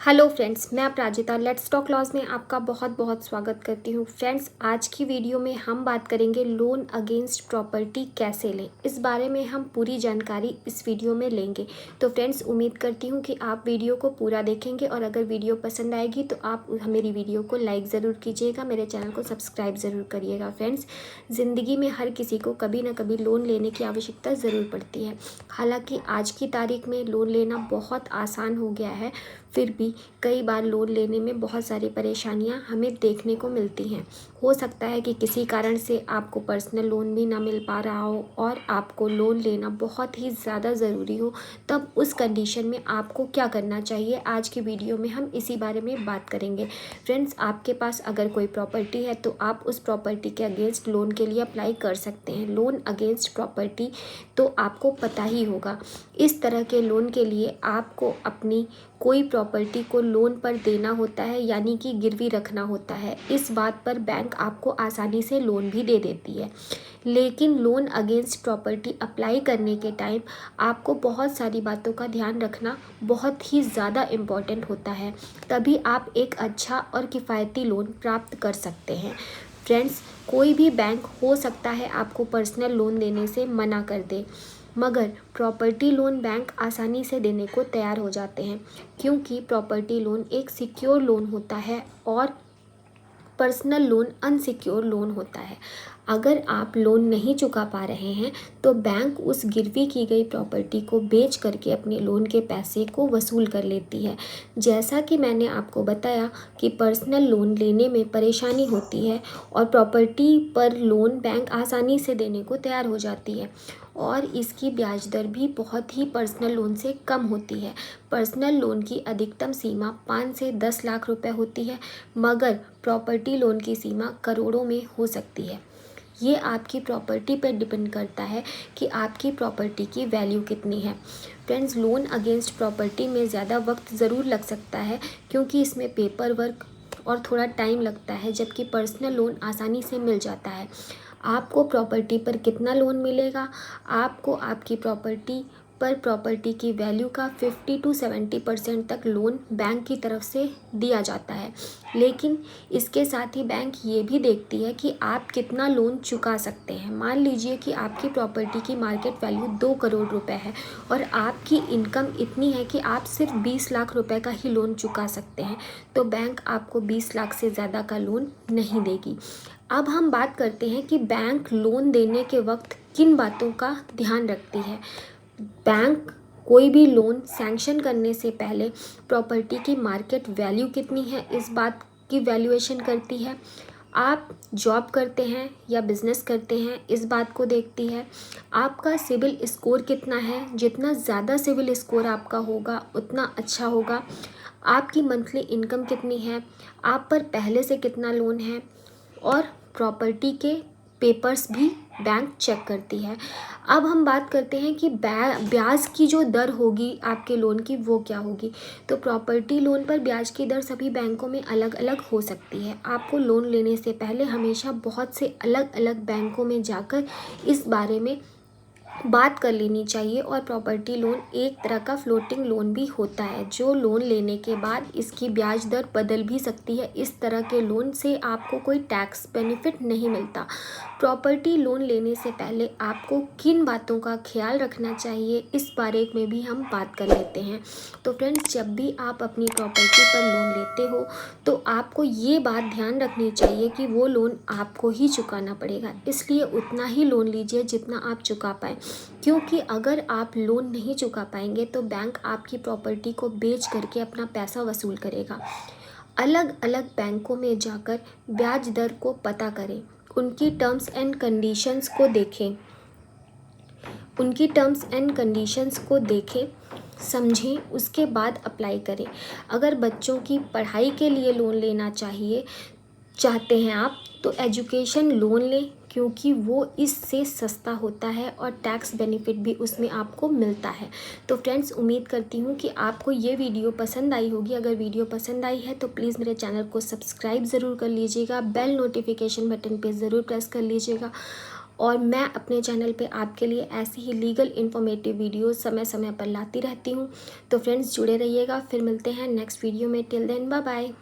Hello friends, मैं अपराजिता let's talk laws में आपका बहुत बहुत स्वागत करती हूँ। फ्रेंड्स, आज की वीडियो में हम बात करेंगे लोन अगेंस्ट प्रॉपर्टी कैसे लें। इस बारे में हम पूरी जानकारी इस वीडियो में लेंगे। तो फ्रेंड्स, उम्मीद करती हूँ कि आप वीडियो को पूरा देखेंगे और अगर वीडियो पसंद आएगी तो आप मेरी वीडियो को लाइक ज़रूर कीजिएगा, मेरे चैनल को सब्सक्राइब ज़रूर करिएगा। फ्रेंड्स, ज़िंदगी में हर किसी को कभी ना कभी लोन लेने की आवश्यकता ज़रूर पड़ती है। हालाँकि आज की तारीख में लोन लेना बहुत आसान हो गया है, फिर भी कई बार लोन लेने में बहुत सारी परेशानियां हमें देखने को मिलती हैं। हो सकता है कि किसी कारण से आपको पर्सनल लोन भी ना मिल पा रहा हो और आपको लोन लेना बहुत ही ज़्यादा ज़रूरी हो। तब उस कंडीशन में आपको क्या करना चाहिए, आज की वीडियो में हम इसी बारे में बात करेंगे। फ्रेंड्स, आपके पास अगर कोई प्रॉपर्टी है तो आप उस प्रॉपर्टी के अगेंस्ट लोन के लिए अप्लाई कर सकते हैं। लोन अगेंस्ट प्रॉपर्टी तो आपको पता ही होगा। इस तरह के लोन के लिए आपको अपनी कोई प्रॉपर्टी को लोन पर देना होता है, यानी कि गिरवी रखना होता है। इस बात पर बैंक आपको आसानी से लोन भी दे देती है। लेकिन लोन अगेंस्ट प्रॉपर्टी अप्लाई करने के टाइम आपको बहुत सारी बातों का ध्यान रखना बहुत ही ज़्यादा इम्पॉर्टेंट होता है, तभी आप एक अच्छा और किफ़ायती लोन प्राप्त कर सकते हैं। फ्रेंड्स, कोई भी बैंक हो सकता है आपको पर्सनल लोन देने से मना कर दे, मगर प्रॉपर्टी लोन बैंक आसानी से देने को तैयार हो जाते हैं, क्योंकि प्रॉपर्टी लोन एक सिक्योर लोन होता है और पर्सनल लोन अनसिक्योर लोन होता है। अगर आप लोन नहीं चुका पा रहे हैं तो बैंक उस गिरवी की गई प्रॉपर्टी को बेच करके अपने लोन के पैसे को वसूल कर लेती है। जैसा कि मैंने आपको बताया कि पर्सनल लोन लेने में परेशानी होती है और प्रॉपर्टी पर लोन बैंक आसानी से देने को तैयार हो जाती है और इसकी ब्याज दर भी बहुत ही पर्सनल लोन से कम होती है। पर्सनल लोन की अधिकतम सीमा 5 से 10 लाख रुपए होती है, मगर प्रॉपर्टी लोन की सीमा करोड़ों में हो सकती है। ये आपकी प्रॉपर्टी पर डिपेंड करता है कि आपकी प्रॉपर्टी की वैल्यू कितनी है। फ्रेंड्स, लोन अगेंस्ट प्रॉपर्टी में ज़्यादा वक्त ज़रूर लग सकता है, क्योंकि इसमें पेपर वर्क और थोड़ा टाइम लगता है, जबकि पर्सनल लोन आसानी से मिल जाता है। आपको प्रॉपर्टी पर कितना लोन मिलेगा, आपको आपकी प्रॉपर्टी पर प्रॉपर्टी की वैल्यू का 50 to 70% तक लोन बैंक की तरफ से दिया जाता है। लेकिन इसके साथ ही बैंक ये भी देखती है कि आप कितना लोन चुका सकते हैं। मान लीजिए कि आपकी प्रॉपर्टी की मार्केट वैल्यू 2 करोड़ रुपए है और आपकी इनकम इतनी है कि आप सिर्फ 20 लाख रुपए का ही लोन चुका सकते हैं, तो बैंक आपको 20 लाख से ज़्यादा का लोन नहीं देगी। अब हम बात करते हैं कि बैंक लोन देने के वक्त किन बातों का ध्यान रखती है। बैंक कोई भी लोन सैंक्शन करने से पहले प्रॉपर्टी की मार्केट वैल्यू कितनी है, इस बात की वैल्यूएशन करती है। आप जॉब करते हैं या बिजनेस करते हैं, इस बात को देखती है। आपका सिविल स्कोर कितना है, जितना ज़्यादा सिविल स्कोर आपका होगा उतना अच्छा होगा। आपकी मंथली इनकम कितनी है, आप पर पहले से कितना लोन है, और प्रॉपर्टी के पेपर्स भी बैंक चेक करती है। अब हम बात करते हैं कि ब्याज की जो दर होगी आपके लोन की वो क्या होगी। तो प्रॉपर्टी लोन पर ब्याज की दर सभी बैंकों में अलग अलग हो सकती है। आपको लोन लेने से पहले हमेशा बहुत से अलग अलग बैंकों में जाकर इस बारे में बात कर लेनी चाहिए। और प्रॉपर्टी लोन एक तरह का फ्लोटिंग लोन भी होता है, जो लोन लेने के बाद इसकी ब्याज दर बदल भी सकती है। इस तरह के लोन से आपको कोई टैक्स बेनिफिट नहीं मिलता। प्रॉपर्टी लोन लेने से पहले आपको किन बातों का ख्याल रखना चाहिए, इस बारे में भी हम बात कर लेते हैं। तो फ्रेंड्स, जब भी आप अपनी प्रॉपर्टी पर लोन लेते हो तो आपको ये बात ध्यान रखनी चाहिए कि वो लोन आपको ही चुकाना पड़ेगा, इसलिए उतना ही लोन लीजिए जितना आप चुका पाएँ, क्योंकि अगर आप लोन नहीं चुका पाएंगे तो बैंक आपकी प्रॉपर्टी को बेच करके अपना पैसा वसूल करेगा। अलग अलग बैंकों में जाकर ब्याज दर को पता करें, उनकी टर्म्स एंड कंडीशंस को देखें, समझें, उसके बाद अप्लाई करें। अगर बच्चों की पढ़ाई के लिए लोन लेना चाहते हैं आप, तो एजुकेशन लोन लें, क्योंकि वो इससे सस्ता होता है और टैक्स बेनिफिट भी उसमें आपको मिलता है। तो फ्रेंड्स, उम्मीद करती हूँ कि आपको ये वीडियो पसंद आई होगी। अगर वीडियो पसंद आई है तो प्लीज़ मेरे चैनल को सब्सक्राइब ज़रूर कर लीजिएगा, बेल नोटिफिकेशन बटन पे ज़रूर प्रेस कर लीजिएगा और मैं अपने चैनल पे आपके लिए ऐसी ही लीगल इन्फॉर्मेटिव वीडियोस समय समय पर लाती रहती हूँ। तो फ्रेंड्स जुड़े रहिएगा, फिर मिलते हैं नेक्स्ट वीडियो में। Till then bye bye.